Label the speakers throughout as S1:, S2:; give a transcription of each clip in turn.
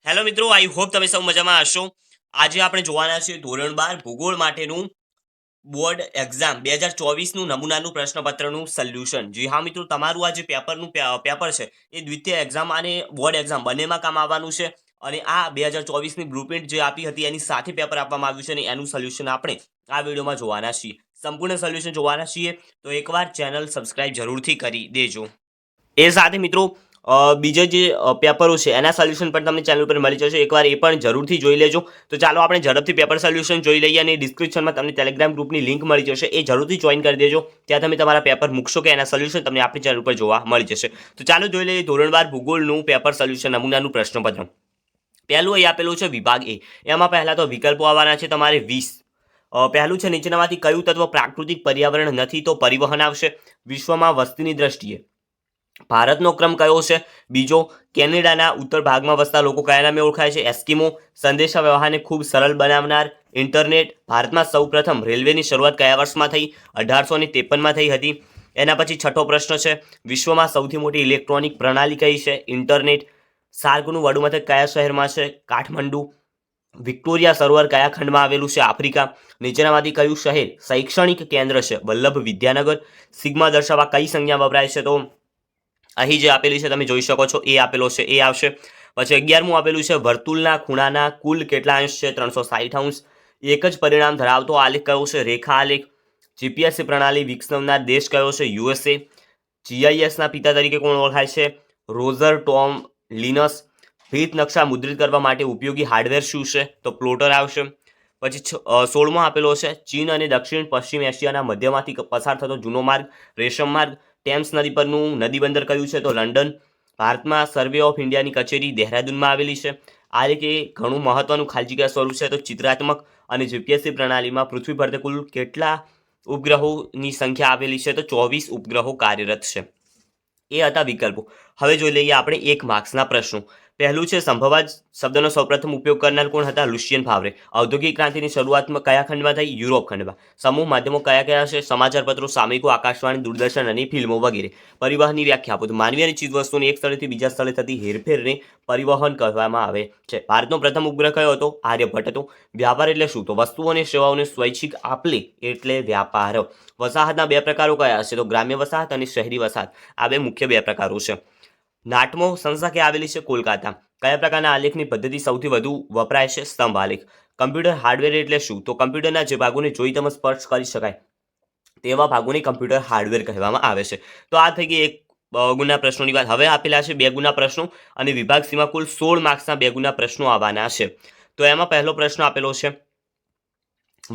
S1: Hello મિત્રો, I hope તમે સૌ મજામાં હશો. આજે આપણે જોવાના છે ધોરણ 12 ભૂગોળ માટેનું બોર્ડ એક્ઝામ 2024નું નમૂનાનું પ્રશ્નપત્રનું સોલ્યુશન. જી હા મિત્રો, તમારું આ જે પેપર છે એ દ્વિતીય એક્ઝામ અને બોર્ડ એક્ઝામ બંનેમાં કામ આવવાનું છે. અને આ 2024ની બ્લુપ્રિન્ટ જે આપી હતી એની સાથે પેપર આપવામાં આવ્યું છે અને એનું સોલ્યુશન આપણે આ વિડીયોમાં જોવાના છીએ. સંપૂર્ણ સોલ્યુશન જોવાના છીએ તો એકવાર ચેનલ સબસ્ક્રાઇબ જરૂરથી કરી દેજો. એ સાથે મિત્રો બીજા જે પેપરો છે એના સોલ્યુશન પણ તમને ચેનલ પર મળી જશે. એકવાર એ પણ જરૂરથી જોઈ લેજો. તો ચાલો આપણે ઝડપથી પેપર સોલ્યુશન જોઈ લઈએ અને ડિસ્ક્રિપ્શનમાં તમને ટેલિગ્રામ ગ્રુપની લિંક મળી જશે, એ જરૂરથી જોઈન કરી દેજો. ત્યાં તમે તમારા પેપર મૂકશો કે એના સોલ્યુશન તમને આપણી ચેનલ પર જોવા મળી જશે. તો ચાલો જોઈ લઈએ ધોરણ 12 ભૂગોળનું પેપર સોલ્યુશન નમૂનાનું પ્રશ્નપત્ર. પહેલું અહીં આપેલું છે વિભાગ એ. એમાં પહેલા તો વિકલ્પો આવવાના છે તમારે 20. પહેલું છે નીચેનામાંથી કયું તત્વ પ્રાકૃતિક પર્યાવરણ નથી? તો પરિવહન આવશે. વિશ્વમાં વસ્તીની દ્રષ્ટિએ ભારતનો ક્રમ કયો છે? બીજો. કેનેડાના ઉત્તર ભાગમાં વસતા લોકો કયા નામે ઓળખાય છે? એસ્કિમો. સંદેશા વ્યવહારને ખૂબ સરળ બનાવનાર. ઇન્ટરનેટ. ભારતમાં સૌપ્રથમ રેલવેની શરૂઆત કયા વર્ષમાં થઈ? 1853માં થઈ હતી. એના પછી છઠ્ઠો પ્રશ્ન છે વિશ્વમાં સૌથી મોટી ઇલેક્ટ્રોનિક પ્રણાલી કઈ છે? ઇન્ટરનેટ. સાર્કનું વડું મથક કયા શહેરમાં છે? કાઠમંડુ. વિક્ટોરિયા સરોવર કયા ખંડમાં આવેલું છે? આફ્રિકા. નીચેનામાંથી કયું શહેર શૈક્ષણિક કેન્દ્ર છે? વલ્લભ વિદ્યાનગર. સિગ્મા દર્શાવવા કઈ સંજ્ઞા વપરાય છે? તો અહીં જે આપેલી છે તમે જોઈ શકો છો, એ આપેલો છે, એ આવશે. પછી 11મું આપેલું છે વર્તુળના ખૂણાના કુલ કેટલા અંશ છે? 360 અંશ. એક જ પરિણામ ધરાવતો આલેખ કયો છે? રેખા આલેખ. જીપીએસસી પ્રણાલી વિકસાવનાર દેશ કયો છે? યુએસએ. જીઆઈએસના પિતા તરીકે કોણ ઓળખાય છે? Roser Tom લિનસ. ભીત નકશા મુદ્રિત કરવા માટે ઉપયોગી હાર્ડવેર શું છે? તો પ્લોટર આવશે. પછી 16મો આપેલો છે ચીન અને દક્ષિણ પશ્ચિમ એશિયાના મધ્યમાંથી પસાર થતો જૂનો માર્ગ રેશમ માર્ગ. ટેમ્સ નદી પરનું નદી બંદર કયું છે? તો લંડન. ભારતમાં સર્વે ઓફ ઇન્ડિયાની કચેરી દહેરાદૂનમાં આવેલી છે. આ રીતે ઘણું મહત્વનું ખાલી જગ્યા સ્વરૂપ છે. તો ચિત્રાત્મક અને જીપીએસસી પ્રણાલીમાં પૃથ્વી પર કુલ કેટલા ઉપગ્રહોની સંખ્યા આવેલી છે? તો 24 ઉપગ્રહો કાર્યરત છે. એ હતા વિકલ્પો. હવે જોઈ લઈએ આપણે 1 માર્ક્સના પ્રશ્નો. પહેલું છે સંભવાજ શબ્દનો સૌપ્રથમ ઉપયોગ કરનાર કોણ હતા? લુશિયન ફાવરે. ઔદ્યોગિક ક્રાંતિની શરૂઆતમાં કયા ખંડમાં થઈ? યુરોપ ખંડમાં. સમૂહ માધ્યમો કયા કયા છે? સમાચાર પત્રો, સામયિકો, આકાશવાણી, દૂરદર્શન અને ફિલ્મો વગેરે. પરિવહનની વ્યાખ્યા આપો તો માનવી અને ચીજવસ્તુની એક સ્થળેથી બીજા સ્થળે થતી હેરફેરને પરિવહન કહેવામાં આવે છે. ભારતનો પ્રથમ ઉપગ્રહ કયો હતો? આર્યભટ્ટ હતો. વ્યાપાર એટલે શું? તો વસ્તુઓ અને સેવાઓને સ્વૈચ્છિક આપલે એટલે વ્યાપાર. વસાહતના 2 પ્રકારો કયા છે? તો ગ્રામ્ય વસાહત અને શહેરી વસાહત. આ 2 મુખ્ય 2 પ્રકારો છે. નાટમો સંસ્થા ક્યાં આવેલી છે? કોલકાતા. કયા પ્રકારના આલેખની પદ્ધતિ સૌથી વધુ વપરાય છે? સ્તંભ આલેખ. કમ્પ્યુટર હાર્ડવેર એટલે શું? તો કમ્પ્યુટરના જે ભાગોને જોઈ તમે સ્પર્શ કરી શકાય તેવા ભાગોને કમ્પ્યુટર હાર્ડવેર કહેવામાં આવે છે. તો આ થઈ ગઈ 1 ગુણના પ્રશ્નોની વાત. હવે આપેલા છે 2 ગુણના પ્રશ્નો અને વિભાગ સીમાં કુલ 16 માર્ક્સના 2 ગુણના પ્રશ્નો આવવાના છે. તો એમાં પહેલો પ્રશ્ન આપેલો છે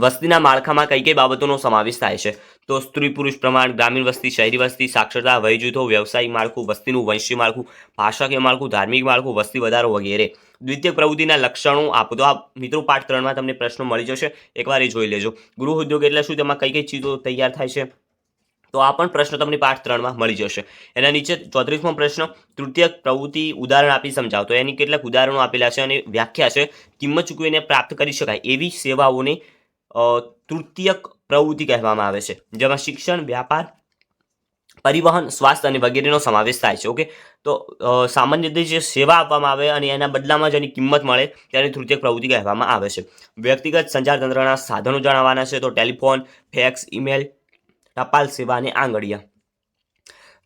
S1: વસ્તીના માળખામાં કઈ કઈ બાબતોનો સમાવેશ થાય છે? તો સ્ત્રી પુરુષ પ્રમાણ, ગ્રામીણ વસ્તી, શહેરી વસ્તી, સાક્ષરતા, વય જૂથો, વ્યવસાયિક માળખું, વસ્તીનું વંશીય માળખું, ભાષાકીય માળખું, ધાર્મિક માળખું, વસ્તી વધારો વગેરે. દ્વિતીય પ્રવૃત્તિના લક્ષણો આપો. તો આ મિત્રો પાઠ 3માં તમને પ્રશ્નો મળી જશે, એકવાર એ જોઈ લેજો. ગૃહ ઉદ્યોગ એટલે શું? તેમાં કઈ કઈ ચીજો તૈયાર થાય છે? તો આ પણ પ્રશ્ન તમને પાઠ 3માં મળી જશે. એના નીચે 34મો પ્રશ્ન તૃતીયક પ્રવૃત્તિ ઉદાહરણ આપી સમજાવો. તો એની કેટલાક ઉદાહરણો આપેલા છે અને વ્યાખ્યા છે કિંમત ચૂકવીને પ્રાપ્ત કરી શકાય એવી સેવાઓને તૃતીયક પ્રવૃત્તિ કહેવામાં આવે છે, જેમાં શિક્ષણ, વ્યાપાર, પરિવહન, સ્વાસ્થ્ય અને વગેરેનો સમાવેશ થાય છે. ઓકે, તો સામાન્ય રીતે જે સેવા આપવામાં આવે અને એના બદલામાં જેની કિંમત મળે તેને તૃતીયક પ્રવૃત્તિ કહેવામાં આવે છે. વ્યક્તિગત સંચાર તંત્રના સાધનો જણાવવાના છે. તો ટેલિફોન, ફેક્સ, ઈમેલ, ટપાલ સેવા અને આંગળીયા.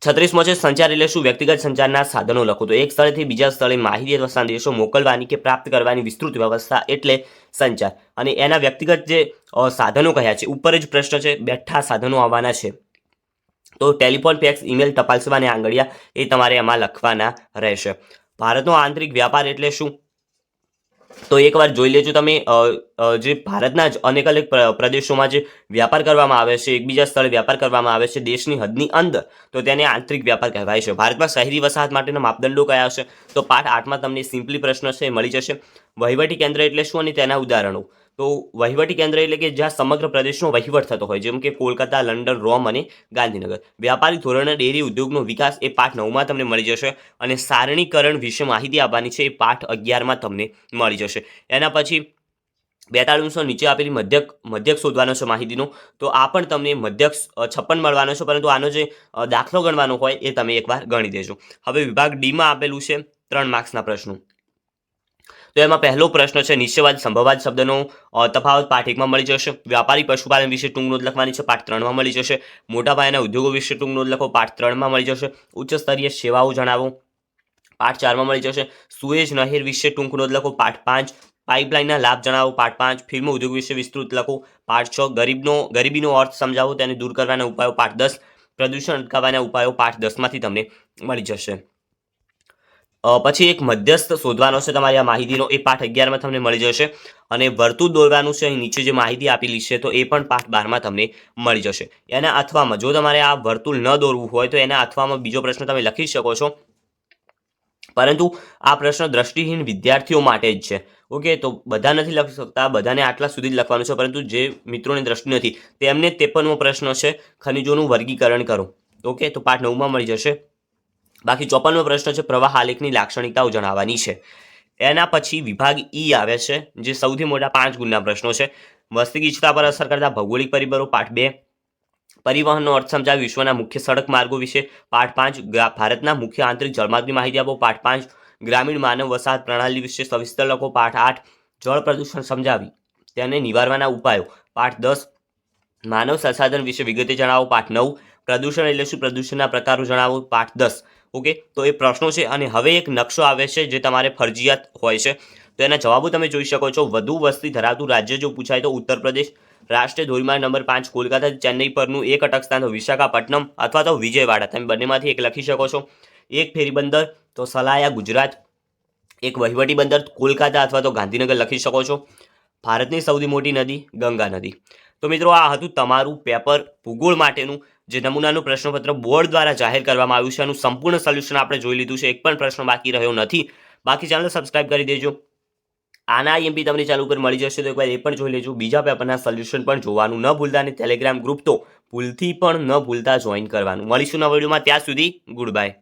S1: 36મો છે સંચાર એટલે શું? વ્યક્તિગત સંચારના સાધનો લખો. તો એક સ્થળેથી બીજા સ્થળે માહિતી અથવા સંદેશો મોકલવાની કે પ્રાપ્ત કરવાની વિસ્તૃત વ્યવસ્થા એટલે સંચાર. અને એના વ્યક્તિગત જે સાધનો કયા છે ઉપર જ પ્રશ્ન છે, બેઠા સાધનો આવવાના છે. તો ટેલિફોન, ફેક્સ, ઈમેલ, ટપાલ સેવા અને આંગળીયા એ તમારે એમાં લખવાના રહેશે. ભારતનો આંતરિક વ્યાપાર એટલે શું? તો એકવાર જોઈ લેજો તમે. જે ભારતના જ અનેક અનેક પ્રદેશોમાં જે વ્યાપાર કરવામાં આવે છે, એકબીજા સ્થળે વ્યાપાર કરવામાં આવે છે દેશની હદની અંદર, તો તેને આંતરિક વ્યાપાર કહેવાય છે. ભારતમાં શહેરી વસાહત માટેના માપદંડો કયા છે? તો પાઠ 8માં તમને સિમ્પલી પ્રશ્ન છે મળી જશે. વહીવટી કેન્દ્ર એટલે શું અને તેના ઉદાહરણો? તો વહીવટી કેન્દ્ર એટલે કે જ્યાં સમગ્ર પ્રદેશનો વહીવટ થતો હોય, જેમ કે કોલકાતા, લંડન, રોમ અને ગાંધીનગર. વ્યાપારિક ધોરણે ડેરી ઉદ્યોગનો વિકાસ એ પાઠ 9માં તમને મળી જશે. અને સારણીકરણ વિશે માહિતી આપવાની છે, એ પાઠ 11માં તમને મળી જશે. એના પછી 42 નીચે આપેલી મધ્યક શોધવાનો છે માહિતીનો. તો આ પણ તમને મધ્યક 56 મળવાનો છે, પરંતુ આનો જે દાખલો ગણવાનો હોય એ તમે એકવાર ગણી દેજો. હવે વિભાગ ડીમાં આપેલું છે 3 માર્ક્સના પ્રશ્નો. તો એમાં પહેલો પ્રશ્ન છે નિશ્ચયવાદ સંભવવાદ શબ્દનો તફાવત પાઠ 1 માં મળી જશે. વ્યાપારી પશુપાલન વિશે ટૂંક નોંધ લખવાની છે, પાઠ 3 માં મળી જશે. મોટા પાયાના ઉદ્યોગો વિશે ટૂંક નોંધ લખો, પાઠ 3 માં મળી જશે. ઉચ્ચ સ્તરીય સેવાઓ જણાવો, પાઠ 4 માં મળી જશે. સુએઝ નહેર વિશે ટૂંક નોંધ લખો, પાઠ 5. પાઇપલાઇનના લાભ જણાવો, પાઠ 5. ફિલ્મ ઉદ્યોગ વિશે વિસ્તૃત લખો, પાઠ 6. ગરીબીનો અર્થ સમજાવો, તેને દૂર કરવાના ઉપાયો, પાઠ 10. પ્રદૂષણ અટકાવવાના ઉપાયો, પાઠ 10 માંથી તમને મળી જશે. પછી એક મધ્યસ્થ શોધવાનો છે તમારી આ માહિતીનો, એ પાઠ 11 માં તમને મળી જશે. અને વર્તુળ દોરવાનું છે, અહીં નીચે જે માહિતી આપેલી છે તો એ પણ પાઠ 12 માં તમને મળી જશે. એના અથવામાં જો તમારે આ વર્તુળ ન દોરવું હોય તો એના અથવામાં બીજો પ્રશ્ન તમે લખી શકો છો, પરંતુ આ પ્રશ્ન દ્રષ્ટિહીન વિદ્યાર્થીઓ માટે જ છે. ઓકે, તો બધા નથી લખી શકતા, બધાને આટલા સુધી જ લખવાનું છે, પરંતુ જે મિત્રોને દ્રષ્ટિ નથી તેમને 53મો પ્રશ્ન છે ખનિજોનું વર્ગીકરણ કરો. ઓકે, તો પાઠ 9 માં મળી જશે. બાકી 54મો પ્રશ્ન છે પ્રવાહ આલેખની લાક્ષણિકતાઓ જણાવવાની છે. એના પછી વિભાગ ઈ આવે છે, જે સૌથી મોટા 5 ગુણના પ્રશ્નો છે. વસ્તી ગીચતા પર અસર કરતા ભૌગોલિક પરિબળો, પાઠ 2. પરિવહનનો અર્થ સમજાવી, વિશ્વના મુખ્ય સડક માર્ગો વિશે, પાઠ 5. ભારતના મુખ્ય આંતરિક જળમાર્ગની માહિતી આપો, પાઠ 5. ગ્રામીણ માનવ વસાહત પ્રણાલી વિશે સવિસ્તર લખો, પાઠ 8. જળ પ્રદૂષણ સમજાવી, તેને નિવારવાના ઉપાયો, પાઠ 10. માનવ સંસાધન વિશે વિગતે જણાવો, પાઠ 9. પ્રદૂષણ એટલે શું, પ્રદૂષણના પ્રકારો જણાવો, પાઠ 10. ઓકે, તો એ પ્રશ્નો છે. અને હવે એક નકશો આવે છે જે તમારે ફરજિયાત હોય છે, તો એના જવાબો તમે જોઈ શકો છો. વધુ વસ્તી ધરાવતું રાજ્ય જો પૂછાય તો ઉત્તર પ્રદેશ. રાષ્ટ્રીય ધોરીમાર્ગ નંબર 5 કોલકાતા ચેન્નઈ પરનું એક અટક સ્થાન તો વિશાખાપટ્ટનમ અથવા તો વિજયવાડા, તમે બંનેમાંથી એક લખી શકો છો. એક ફેરી તો સલાયા ગુજરાત. એક વહીવટી બંદર કોલકાતા અથવા તો ગાંધીનગર લખી શકો છો. ભારતની સૌથી મોટી નદી ગંગા નદી. તો મિત્રો આ હતું તમારું પેપર ભૂગોળ માટેનું જે નમૂનાનું પ્રશ્નપત્ર બોર્ડ દ્વારા જાહેર કરવામાં આવ્યું છે. એનું સંપૂર્ણ સોલ્યુશન આપણે જોઈ લીધું છે, એક પણ પ્રશ્ન બાકી રહ્યો નથી. બાકી ચેનલ સબસ્ક્રાઇબ કરી દેજો. આના આઈએમપી તમને ચાલુ પર મળી જશે તો એકવાર એ પણ જોઈ લેજો. બીજા પેપરના સોલ્યુશન પણ જોવાનું ન ભૂલતા, અને ટેલિગ્રામ ગ્રુપ તો ભૂલથી પણ ન ભૂલતા જોઈન કરવાનું. મળીશું નવા વિડીયોમાં, ત્યાં સુધી ગુડ બાય.